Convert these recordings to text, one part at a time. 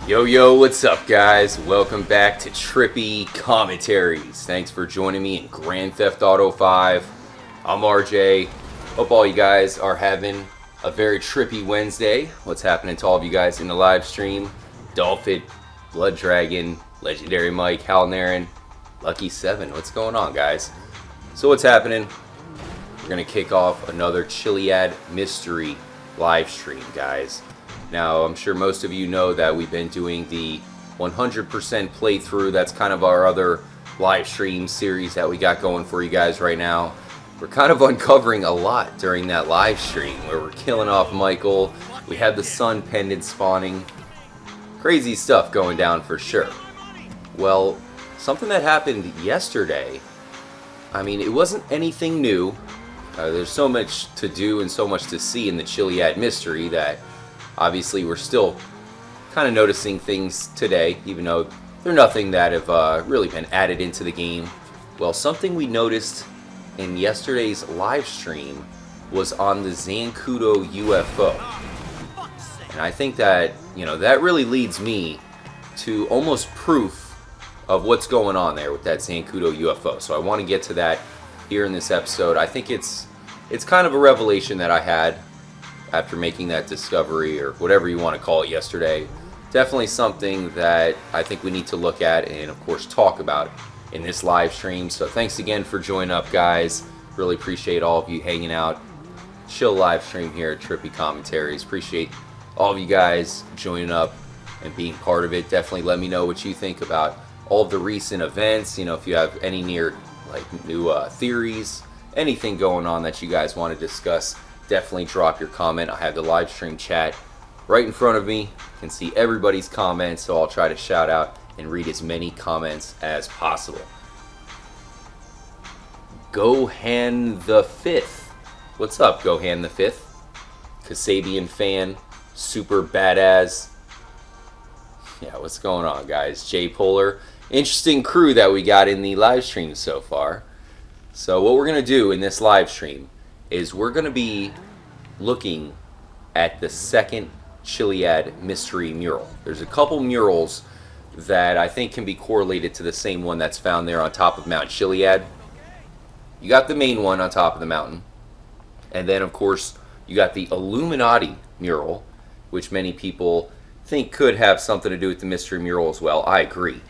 Yo, what's up, guys? Welcome back to Trippy Commentaries. Thanks for joining me in Grand Theft Auto 5. I'm RJ. Hope all you guys are having a very trippy Wednesday. What's happening to all of you guys in the live stream? Dolphin, Blood Dragon, Legendary Mike, Hal Naren, Lucky 7. What's going on, guys? So what's happening? We're going to kick off another Chiliad Mystery live stream, guys. Now, I'm sure most of you know that we've been doing the 100% playthrough. That's kind of our other live stream series that we got going for you guys right now. We're kind of uncovering a lot during that live stream where we're killing off Michael. We had the sun pendant spawning. Crazy stuff going down for sure. Well, something that happened yesterday, I mean, it wasn't anything new. There's so much to do and so much to see in the Chiliad Mystery that obviously we're still kind of noticing things today, even though they're nothing that have really been added into the game. Well, something we noticed in yesterday's live stream was on the Zancudo UFO. And I think that, that really leads me to almost proof of what's going on there with that Zancudo UFO. So I want to get to that here in this episode. I think it's kind of a revelation that I had after making that discovery, or whatever you want to call it, yesterday. Definitely something that I think we need to look at and of course talk about in this live stream. So thanks again for joining up, guys. Really appreciate all of you hanging out. Chill live stream here at Trippy Commentaries. Appreciate all of you guys joining up and being part of it. Definitely let me know what you think about all of the recent events. If you have any new theories, anything going on that you guys want to discuss, definitely drop your comment. I have the live stream chat right in front of me. You can see everybody's comments, so I'll try to shout out and read as many comments as possible. Gohan the 5th. What's up, Gohan the 5th? Kasabian fan, super badass. Yeah, what's going on, guys? J Polar. Interesting crew that we got in the live stream so far. So what we're going to do in this live stream is we're going to be looking at the Second Chiliad Mystery Mural. There's a couple murals that I think can be correlated to the same one that's found there on top of Mount Chiliad. You got the main one on top of the mountain, and then of course you got the Illuminati mural, which many people think could have something to do with the mystery mural as well. I agree.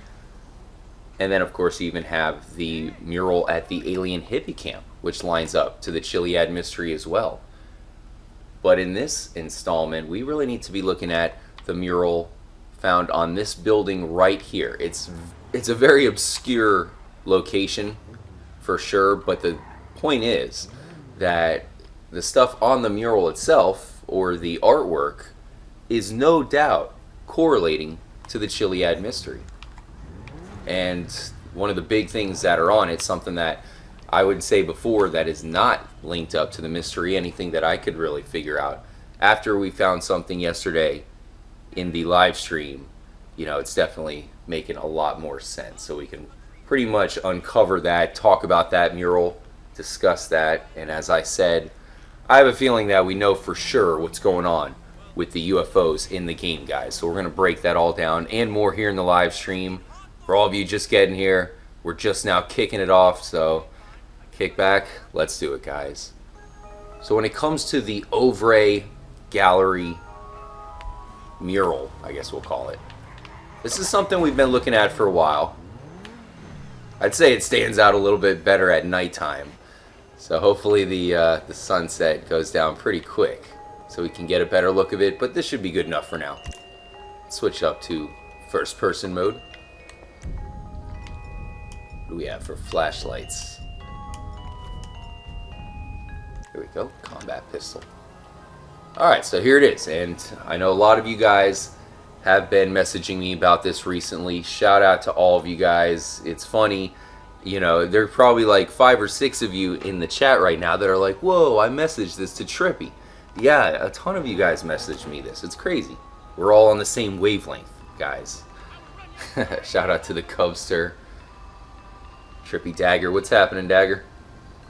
And then of course you even have the mural at the alien hippie camp, which lines up to the Chiliad Mystery as well. But in this installment, we really need to be looking at the mural found on this building right here. It's a very obscure location for sure, but the point is that the stuff on the mural itself, or the artwork, is no doubt correlating to the Chiliad Mystery. And one of the big things that are on it, something that I would say before that is not linked up to the mystery, anything that I could really figure out. After we found something yesterday in the live stream, it's definitely making a lot more sense. So we can pretty much uncover that, talk about that mural, discuss that. And as I said, I have a feeling that we know for sure what's going on with the UFOs in the game, guys. So we're going to break that all down and more here in the live stream. For all of you just getting here, we're just now kicking it off, so kick back, let's do it, guys. So when it comes to the Ovray Gallery mural, I guess we'll call it, this is something we've been looking at for a while. I'd say it stands out a little bit better at nighttime. So hopefully the sunset goes down pretty quick so we can get a better look of it, but this should be good enough for now. Switch up to first person mode. What do we have for flashlights? Here we go, combat pistol. Alright, so here it is, and I know a lot of you guys have been messaging me about this recently. Shout out to all of you guys. It's funny, there are probably like 5 or 6 of you in the chat right now that are like, whoa, I messaged this to Trippy. Yeah, a ton of you guys messaged me this. It's crazy. We're all on the same wavelength, guys. Shout out to the Cubster. Trippy Dagger. What's happening, Dagger?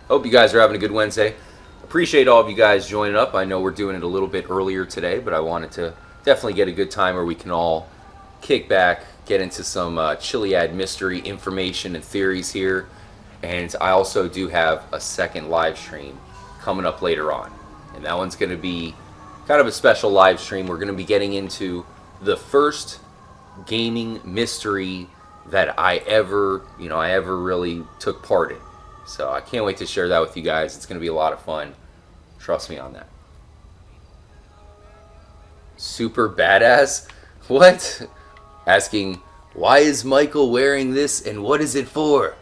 Hope you guys are having a good Wednesday. Appreciate all of you guys joining up. I know we're doing it a little bit earlier today, but I wanted to definitely get a good time where we can all kick back, get into some Chiliad mystery information and theories here. And I also do have a second live stream coming up later on. And that one's going to be kind of a special live stream. We're going to be getting into the first gaming mystery that I ever really took part in. So I can't wait to share that with you guys. It's going to be a lot of fun. Trust me on that. Super badass? What? Asking, why is Michael wearing this and what is it for?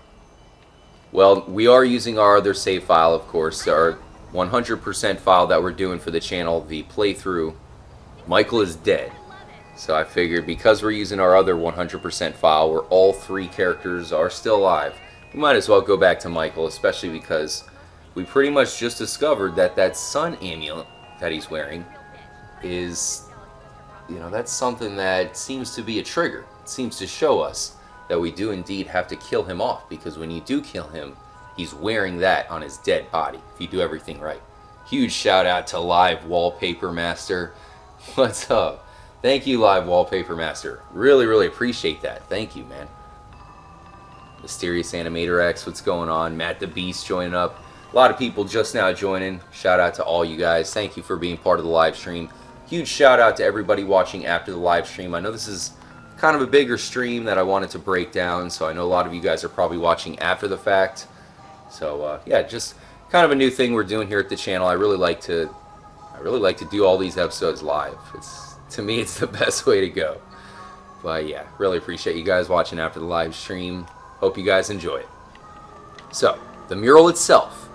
Well, we are using our other save file, of course, our 100% file that we're doing for the channel, the playthrough. Michael is dead. So I figured because we're using our other 100% file where all 3 characters are still alive, we might as well go back to Michael, especially because we pretty much just discovered that that sun amulet that he's wearing is, that's something that seems to be a trigger. It seems to show us that we do indeed have to kill him off, because when you do kill him, he's wearing that on his dead body, if you do everything right. Huge shout out to Live Wallpaper Master. What's up? Thank you, Live Wallpaper Master. Really, really appreciate that. Thank you, man. Mysterious Animator X, what's going on? Matt the Beast joining up. A lot of people just now joining. Shout out to all you guys. Thank you for being part of the live stream. Huge shout out to everybody watching after the live stream. I know this is kind of a bigger stream that I wanted to break down, so I know a lot of you guys are probably watching after the fact. So yeah, just kind of a new thing we're doing here at the channel. I really like to do all these episodes live. To me, it's the best way to go. But yeah, really appreciate you guys watching after the live stream. Hope you guys enjoy it. So, the mural itself.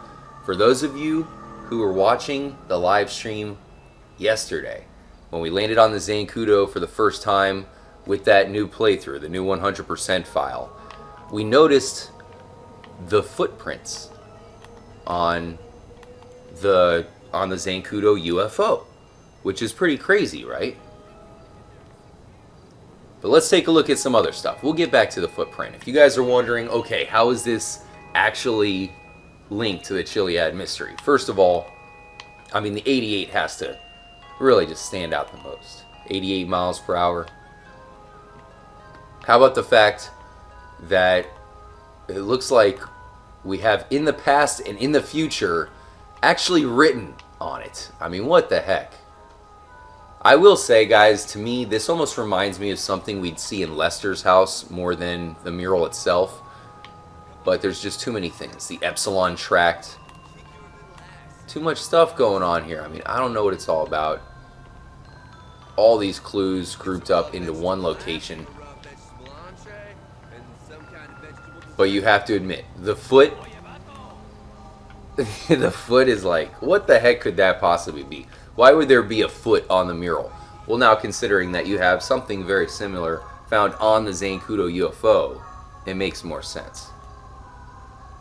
For those of you who were watching the live stream yesterday, when we landed on the Zancudo for the first time with that new playthrough, the new 100% file, we noticed the footprints on the Zancudo UFO, which is pretty crazy, right? But let's take a look at some other stuff. We'll get back to the footprint. If you guys are wondering, okay, how is this actually linked to the Chiliad mystery? First of all, I mean, the 88 has to really just stand out the most. 88 miles per hour. How about the fact that it looks like we have in the past and in the future actually written on it? I mean, what the heck? I will say, guys, to me, this almost reminds me of something we'd see in Lester's house more than the mural itself. But there's just too many things. The Epsilon Tract. Too much stuff going on here. I mean, I don't know what it's all about. All these clues grouped up into one location. But you have to admit, the foot... the foot is like, what the heck could that possibly be? Why would there be a foot on the mural? Well, now considering that you have something very similar found on the Zancudo UFO, it makes more sense.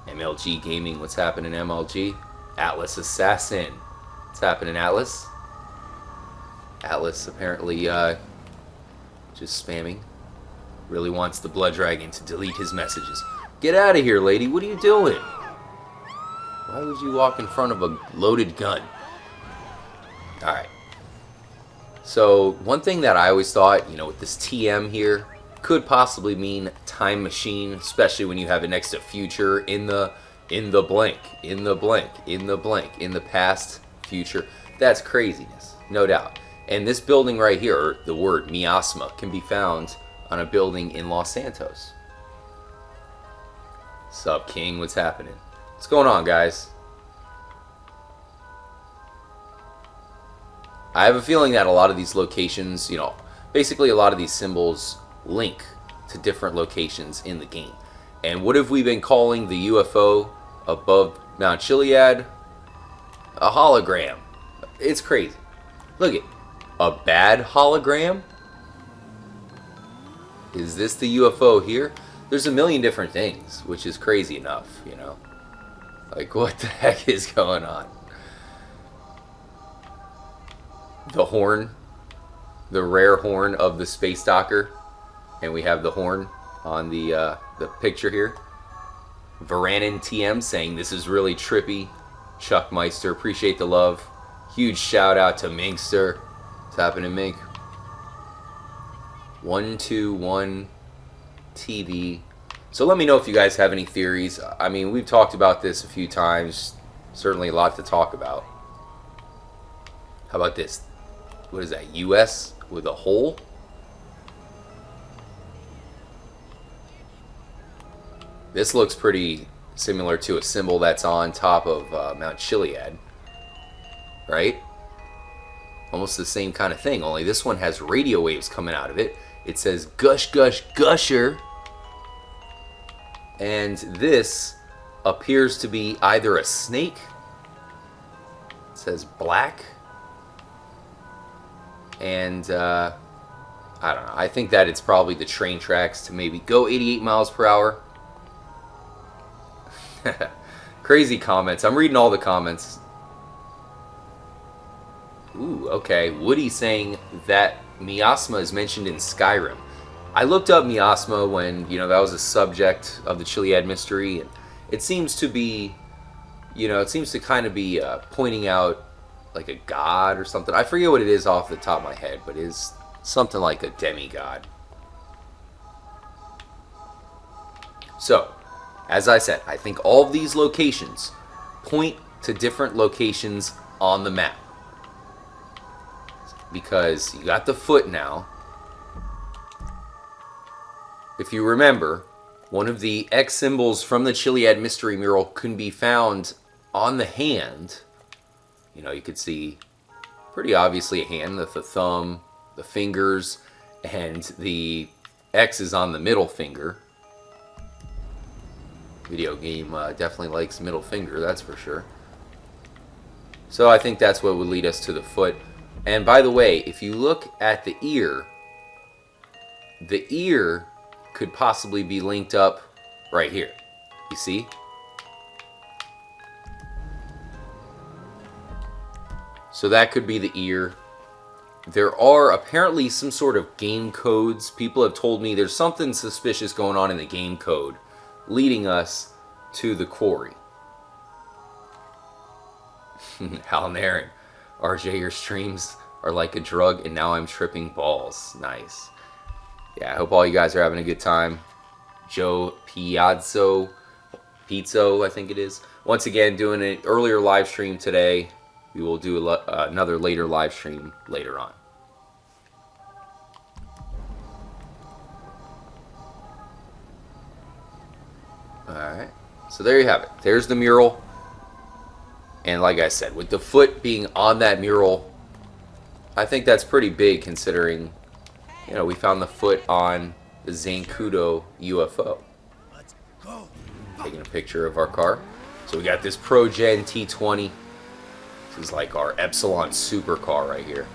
MLG Gaming, what's happening, MLG? Atlas Assassin. What's happening, Atlas? Atlas apparently just spamming. Really wants the Blood Dragon to delete his messages. Get out of here, lady. What are you doing? Why would you walk in front of a loaded gun? Alright. So, one thing that I always thought, with this TM here, could possibly mean time machine, especially when you have it next to future, in the blank, in the blank, in the blank, in the past, future. That's craziness, no doubt. And this building right here, the word miasma, can be found on a building in Los Santos. Sup, King? What's happening? What's going on, guys? I have a feeling that a lot of these locations, basically a lot of these symbols link to different locations in the game. And what have we been calling the UFO above Mount Chiliad? A hologram. It's crazy. Look at a bad hologram. Is this the UFO here? There's a million different things, which is crazy enough, Like, what the heck is going on? The horn, the rare horn of the Space Docker, and we have the horn on the picture here. Varanin TM saying this is really trippy. Chuck Meister, appreciate the love. Huge shout out to Minkster. What's happening, Mink? 121 TV. So let me know if you guys have any theories. I mean, we've talked about this a few times. Certainly a lot to talk about. How about this? What is that? US with a hole? This looks pretty similar to a symbol that's on top of Mount Chiliad. Right? Almost the same kind of thing, only this one has radio waves coming out of it. It says gush, gush, gusher. And this appears to be either a snake. It says black. And I don't know. I think that it's probably the train tracks to maybe go 88 miles per hour. Crazy comments. I'm reading all the comments. Ooh, okay. Woody saying that miasma is mentioned in Skyrim. I looked up miasma when, that was a subject of the Chiliad mystery, and it seems to be, it seems to kind of be pointing out like a god or something. I forget what it is off the top of my head, but it is something like a demigod. So, as I said, I think all of these locations point to different locations on the map. Because you got the foot now. If you remember, one of the X symbols from the Chiliad Mystery Mural can be found on the hand. You could see pretty obviously a hand with the thumb, the fingers, and the X is on the middle finger. Video game definitely likes middle finger, that's for sure. So I think that's what would lead us to the foot. And by the way, if you look at the ear could possibly be linked up right here. You see? So that could be the ear. There are apparently some sort of game codes. People have told me there's something suspicious going on in the game code leading us to the quarry. Hal and Aaron. RJ, your streams are like a drug and now I'm tripping balls. Nice. Yeah, I hope all you guys are having a good time. Joe Pizzo, I think it is. Once again, doing an earlier live stream today. We will do another later live stream later on. Alright, so there you have it. There's the mural. And like I said, with the foot being on that mural, I think that's pretty big considering, we found the foot on the Zancudo UFO. Let's go. Taking a picture of our car. So we got this Pro Gen T20. This is like our Epsilon supercar right here.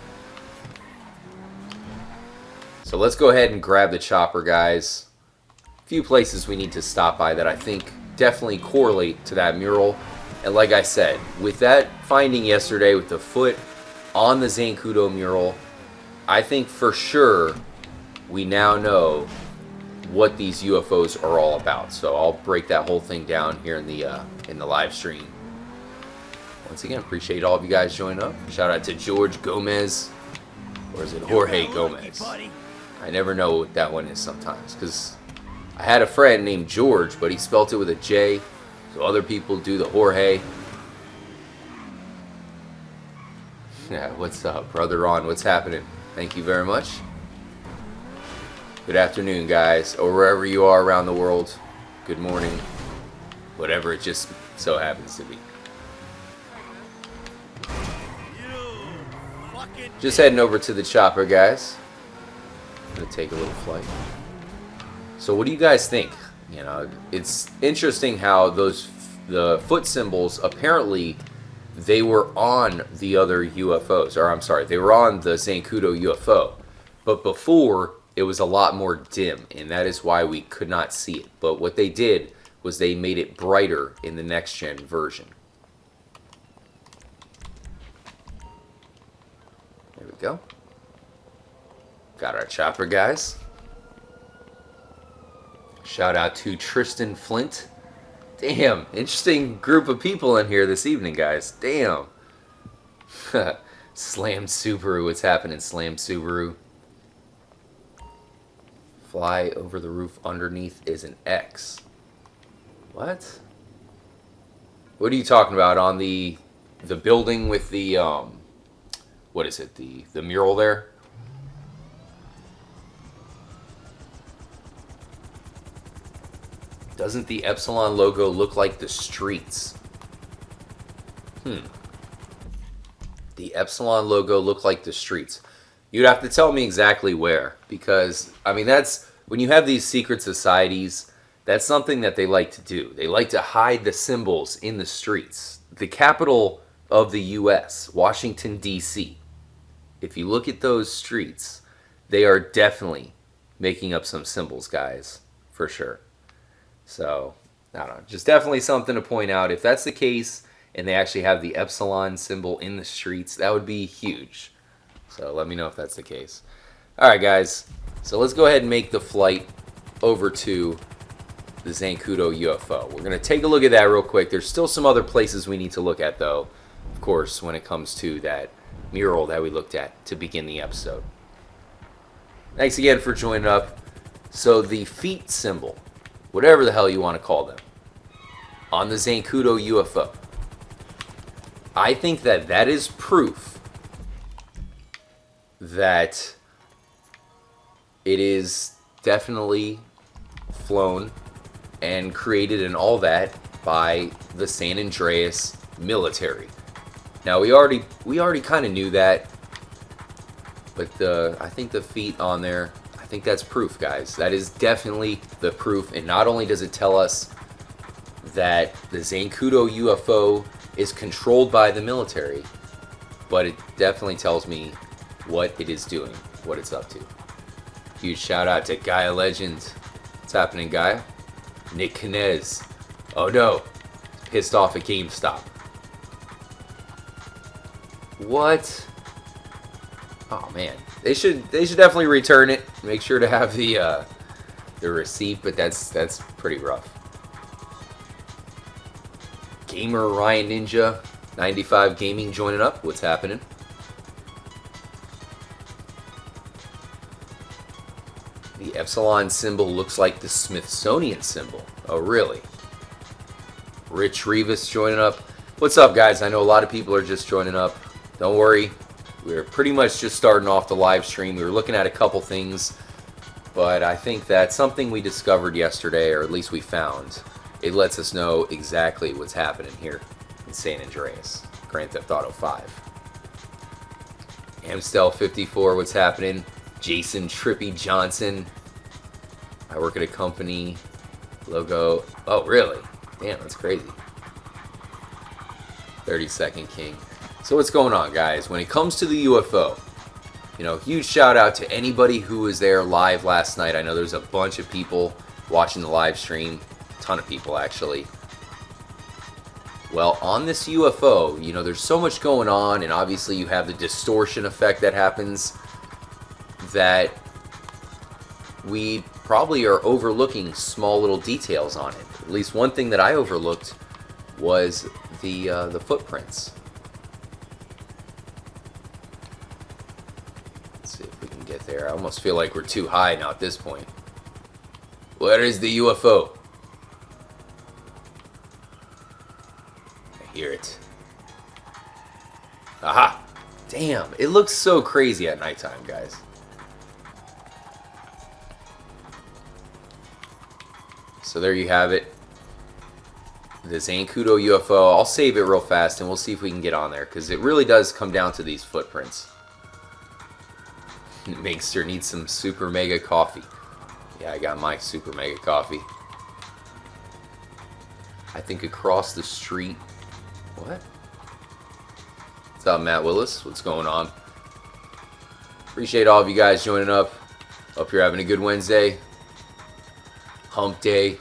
So let's go ahead and grab the chopper, guys. A few places we need to stop by that I think definitely correlate to that mural. And like I said, with that finding yesterday with the foot on the Zancudo mural, I think for sure we now know what these UFOs are all about. So I'll break that whole thing down here in the live stream. Once again, appreciate all of you guys joining up. Shout out to George Gomez, or is it Jorge Gomez? I never know what that one is sometimes, because I had a friend named George, but he spelt it with a J, so other people do the Jorge. Yeah, what's up, brother Ron? What's happening? Thank you very much. Good afternoon, guys, or wherever you are around the world. Good morning, whatever it just so happens to be. Just heading over to the chopper, guys. Gonna take a little flight. So what do you guys think? It's interesting how the foot symbols, apparently they were on the other UFOs, or I'm sorry, they were on the Zancudo UFO, but before it was a lot more dim, and that is why we could not see it. But what they did was they made it brighter in the next gen version. There we go. Got our chopper, guys. Shout out to Tristan Flint. Damn, interesting group of people in here this evening, guys. Damn. Slam Subaru. What's happening, Slam Subaru? Fly over the roof underneath is an X. What? What are you talking about? On the building with the what is it? The mural there? Doesn't the Epsilon logo look like the streets? The Epsilon logo look like the streets. You'd have to tell me exactly where, because I mean that's when you have these secret societies, that's something that they like to do. They like to hide the symbols in the streets. The capital of the US, Washington D.C. If you look at those streets, they are definitely making up some symbols, guys, for sure. So, I don't know, just definitely something to point out. If that's the case, and they actually have the Epsilon symbol in the streets, that would be huge. So let me know if that's the case. Alright guys, so let's go ahead and make the flight over to the Zancudo UFO. We're going to take a look at that real quick. There's still some other places we need to look at though, of course, when it comes to that mural that we looked at to begin the episode. Thanks again for joining up. So the feet symbol, whatever the hell you want to call them, on the Zancudo UFO, I think that that is proof that it is definitely flown and created and all that by the San Andreas military. Now we already kind of knew that, but I think the feet on there, I think that's proof, guys. That is definitely the proof, and not only does it tell us that the Zancudo UFO is controlled by the military, but it definitely tells me what it is doing, what it's up to. Huge shout out to Gaia Legend. What's happening, Gaia? Nick Kinez. Oh no, pissed off at GameStop. What? Oh man, they should definitely return it. Make sure to have the receipt, but that's pretty rough. Gamer Ryan Ninja 95 Gaming joining up. What's happening? The Epsilon symbol looks like the Smithsonian symbol. Oh really? Rich Rivas joining up. What's up, guys? I know a lot of people are just joining up. Don't worry, we're pretty much just starting off the live stream. We were looking at a couple things, but I think that something we discovered yesterday, or at least we found, it lets us know exactly what's happening here in San Andreas. Grand Theft Auto 5. Amstel 54, what's happening? Jason Trippy Johnson. I work at a company. Logo. Oh, really? Damn, that's crazy. 30-second King. So what's going on, guys? When it comes to the UFO, you know, huge shout out to anybody who was there live last night. I know there's a bunch of people watching the live stream. Ton of people actually. Well, on this UFO, you know, there's so much going on, and obviously you have the distortion effect that happens, that we probably are overlooking small little details on it. At least one thing that I overlooked was the footprints. Let's see if we can get there. I almost feel like we're too high now at this point. Where is the UFO? Hear it. Aha! Damn, it looks so crazy at nighttime, guys. So there you have it. The Zancudo UFO. I'll save it real fast and we'll see if we can get on there, because it really does come down to these footprints. Makester needs some super mega coffee. Yeah, I got my super mega coffee. I think across the street. What? What's up, Matt Willis? What's going on? Appreciate all of you guys joining up. Hope you're having a good Wednesday. Hump day.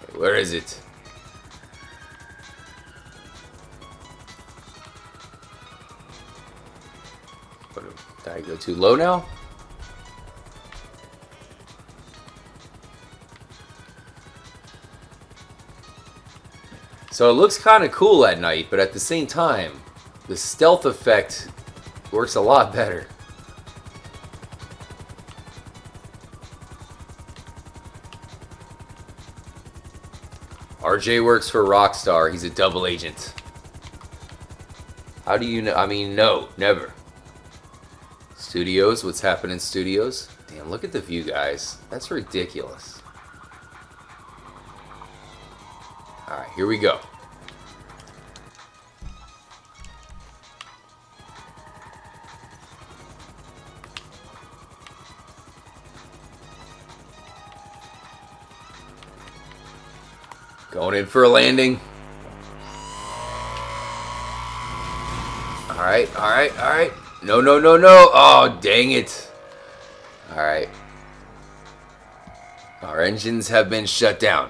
Okay, where is it? What, did I go too low now? So it looks kind of cool at night, but at the same time, the stealth effect Works a lot better. RJ works for Rockstar. He's a double agent. How do you know? I mean, no, never. Studios, what's happening in studios? Damn, look at the view, guys. That's ridiculous. Alright, here we go. Going in for a landing. Alright, alright, alright. No, no, no, no. Oh, dang it. Alright. Our engines have been shut down.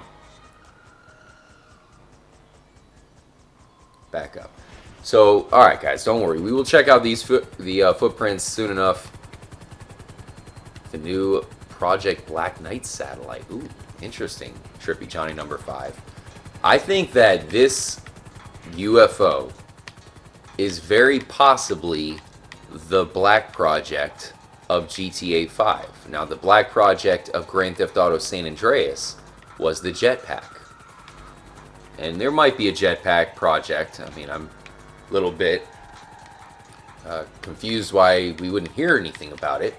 Back up. So, alright guys, don't worry. We will check out these footprints soon enough. The new Project Black Knight satellite. Ooh, interesting. Trippy Johnny number 5. I think that this UFO is very possibly the Black Project of GTA 5. Now, the Black Project of Grand Theft Auto San Andreas was the Jetpack. And there might be a Jetpack project. I mean, I'm a little bit confused why we wouldn't hear anything about it.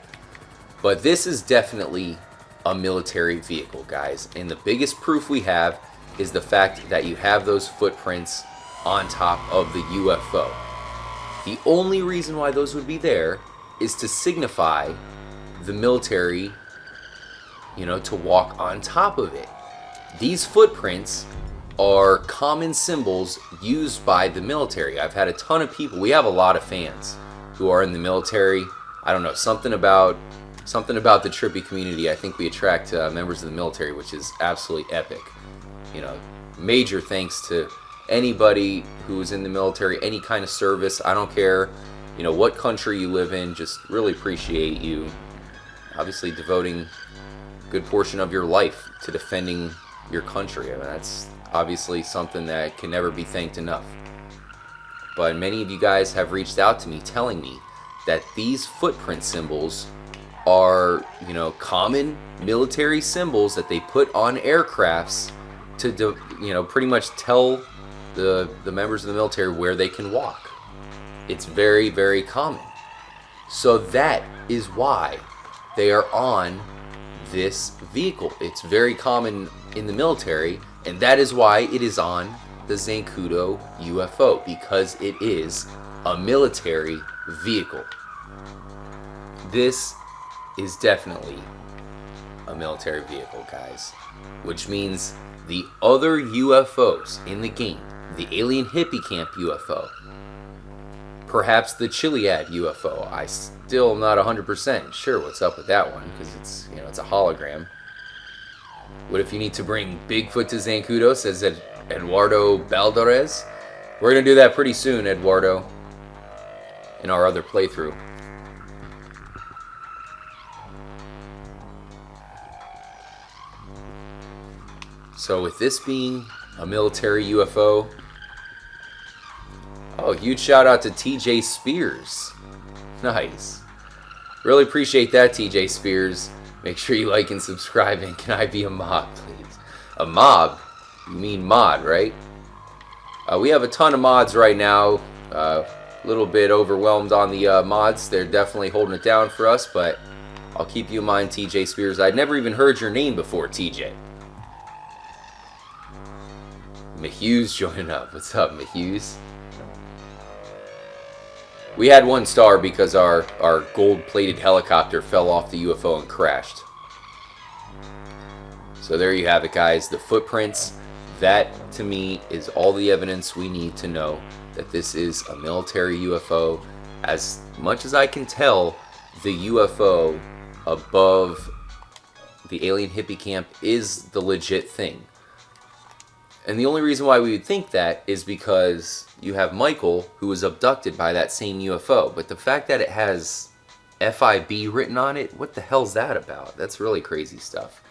But this is definitely a military vehicle, guys. And the biggest proof we have is the fact that you have those footprints on top of the UFO. The only reason why those would be there is to signify the military, you know, to walk on top of it. These footprints are common symbols used by the military. I've had a ton of people, we have a lot of fans who are in the military. I don't know, something about the trippy community. I think we attract members of the military, which is absolutely epic. You know, major thanks to anybody who's in the military, any kind of service. I don't care, you know, what country you live in. Just really appreciate you obviously devoting a good portion of your life to defending your country. I mean, that's obviously something that can never be thanked enough. But many of you guys have reached out to me telling me that these footprint symbols are, you know, common military symbols that they put on aircrafts to, you know, pretty much tell the members of the military where they can walk. It's very, very common. So that is why they are on this vehicle. It's very common in the military, and that is why it is on the Zancudo UFO, because it is a military vehicle. This is definitely a military vehicle, guys, which means the other UFOs in the game, the alien hippie camp UFO, perhaps the Chiliad UFO. I still am not 100% sure what's up with that one, because it's, you know, it's a hologram. What if you need to bring Bigfoot to Zancudo, says Eduardo Baldarez. We're going to do that pretty soon, Eduardo, in our other playthrough. So with this being a military UFO, oh, huge shout out to TJ Spears. Nice. Really appreciate that, TJ Spears. Make sure you like and subscribe, and can I be a mob, please? A mob? You mean mod, right? We have a ton of mods right now. A little bit overwhelmed on the mods. They're definitely holding it down for us, but I'll keep you in mind, TJ Spears. I'd never even heard your name before, TJ. Mahughes joining up. What's up, Mahughes? We had 1 star because our gold-plated helicopter fell off the UFO and crashed. So there you have it, guys. The footprints. That, to me, is all the evidence we need to know that this is a military UFO. As much as I can tell, the UFO above the alien hippie camp is the legit thing. And the only reason why we would think that is because you have Michael, who was abducted by that same UFO. But the fact that it has FIB written on it, what the hell's that about? That's really crazy stuff.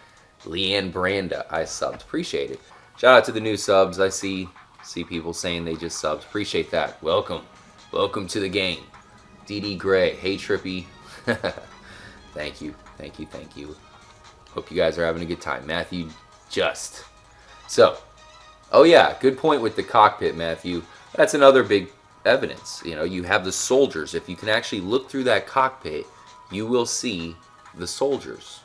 Leanne Branda, I subbed. Appreciate it. Shout out to the new subs. I see people saying they just subbed. Appreciate that. Welcome. Welcome to the game. DD Gray. Hey, Trippy. Thank you. Thank you. Thank you. Hope you guys are having a good time. Matthew Just. So, oh yeah, good point with the cockpit, Matthew. That's another big evidence. You know, you have the soldiers. If you can actually look through that cockpit, you will see the soldiers.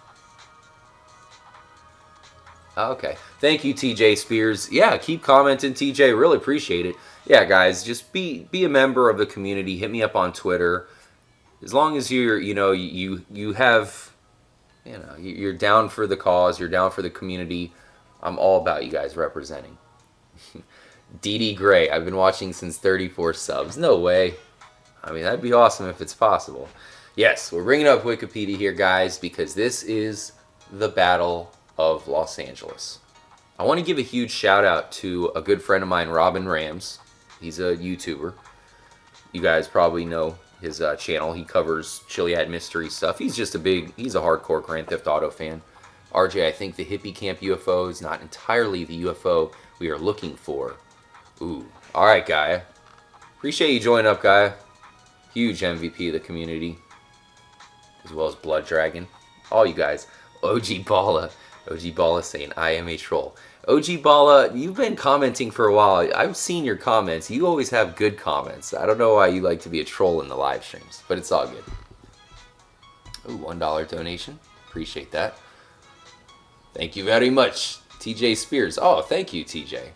Okay. Thank you, TJ Spears. Yeah, keep commenting, TJ. Really appreciate it. Yeah, guys, just be a member of the community. Hit me up on Twitter. As long as you're, you have, you're down for the cause, you're down for the community. I'm all about you guys representing. DD Gray, I've been watching since 34 subs. No way. I mean, that'd be awesome if it's possible. Yes, we're bringing up Wikipedia here, guys, because this is the Battle of Los Angeles. I want to give a huge shout out to a good friend of mine, Robin Rams. He's a YouTuber. You guys probably know his channel. He covers Chiliad mystery stuff. He's a hardcore Grand Theft Auto fan. RJ, I think the hippie camp UFO is not entirely the UFO we are looking for. Ooh. Alright, Gaia. Appreciate you joining up, Gaia. Huge MVP of the community. As well as Blood Dragon. All you guys. OG Balla. OG Balla saying, I am a troll. OG Balla, you've been commenting for a while. I've seen your comments. You always have good comments. I don't know why you like to be a troll in the live streams, but it's all good. Ooh, $1 donation. Appreciate that. Thank you very much, TJ Spears. Oh, thank you, TJ.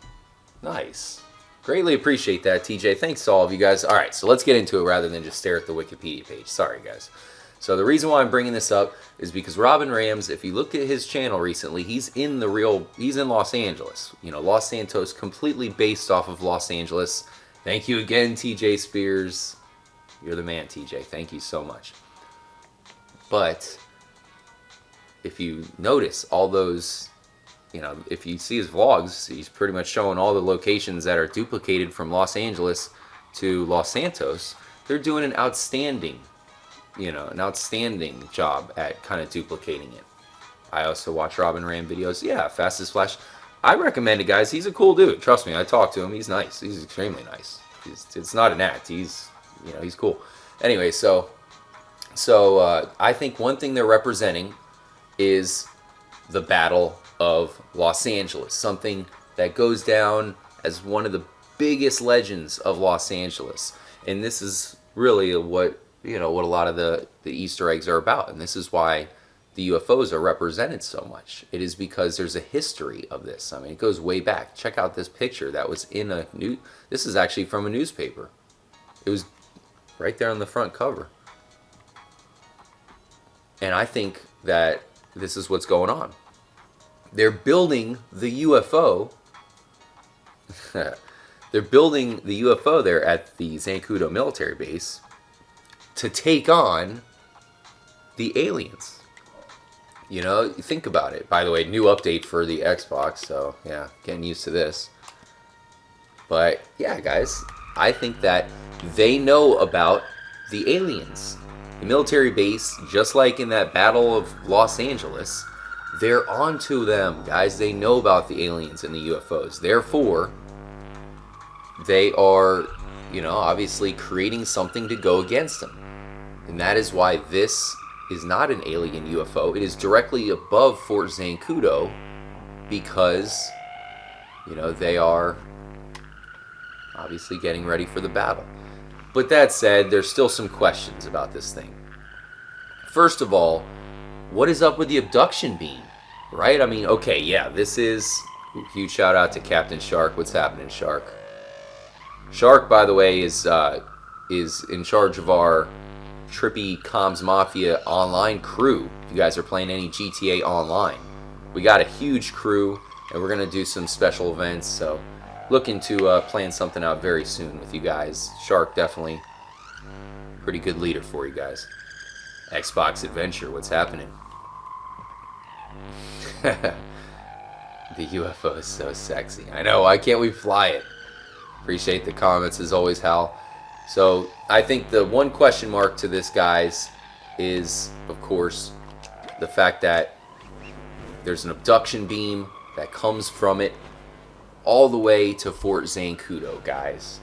Nice. Greatly appreciate that, TJ. Thanks to all of you guys. All right, so let's get into it rather than just stare at the Wikipedia page. Sorry, guys. So the reason why I'm bringing this up is because Robin Rams, if you looked at his channel recently, he's in Los Angeles. You know, Los Santos, completely based off of Los Angeles. Thank you again, TJ Spears. You're the man, TJ. Thank you so much. But if you notice all those, if you see his vlogs, he's pretty much showing all the locations that are duplicated from Los Angeles to Los Santos. They're doing an outstanding job at kind of duplicating it. I also watch Robin Ram videos. Yeah, Fastest Flash. I recommend it, guys. He's a cool dude. Trust me, I talked to him. He's nice. He's extremely nice. It's not an act. He's cool. Anyway, so I think one thing they're representing is the Battle of Los Angeles, something that goes down as one of the biggest legends of Los Angeles. And this is really what a lot of the Easter eggs are about. And this is why the UFOs are represented so much. It is because there's a history of this. I mean, it goes way back. Check out this picture that was in this is actually from a newspaper. It was right there on the front cover. And I think that this is what's going on. They're building the UFO. They're building the UFO there at the Zancudo military base to take on the aliens. Think about it. By the way, new update for the Xbox, so yeah, getting used to this. But yeah, guys, I think that they know about the aliens. The military base, just like in that Battle of Los Angeles, they're onto them, guys. They know about the aliens and the UFOs. Therefore, they are, obviously creating something to go against them. And that is why this is not an alien UFO. It is directly above Fort Zancudo because, they are obviously getting ready for the battle. But that said, there's still some questions about this thing. First of all, what is up with the abduction beam, right? I mean, okay, yeah, this is... Huge shout out to Captain Shark. What's happening, Shark? Shark, by the way, is in charge of our Trippy Comms Mafia online crew. If you guys are playing any GTA Online, we got a huge crew, and we're going to do some special events, so looking to plan something out very soon with you guys. Shark, definitely pretty good leader for you guys. Xbox Adventure, what's happening? The UFO is so sexy. I know, why can't we fly it? Appreciate the comments as always, Hal. So, I think the one question mark to this, guys, is, of course, the fact that there's an abduction beam that comes from it all the way to Fort Zancudo, guys.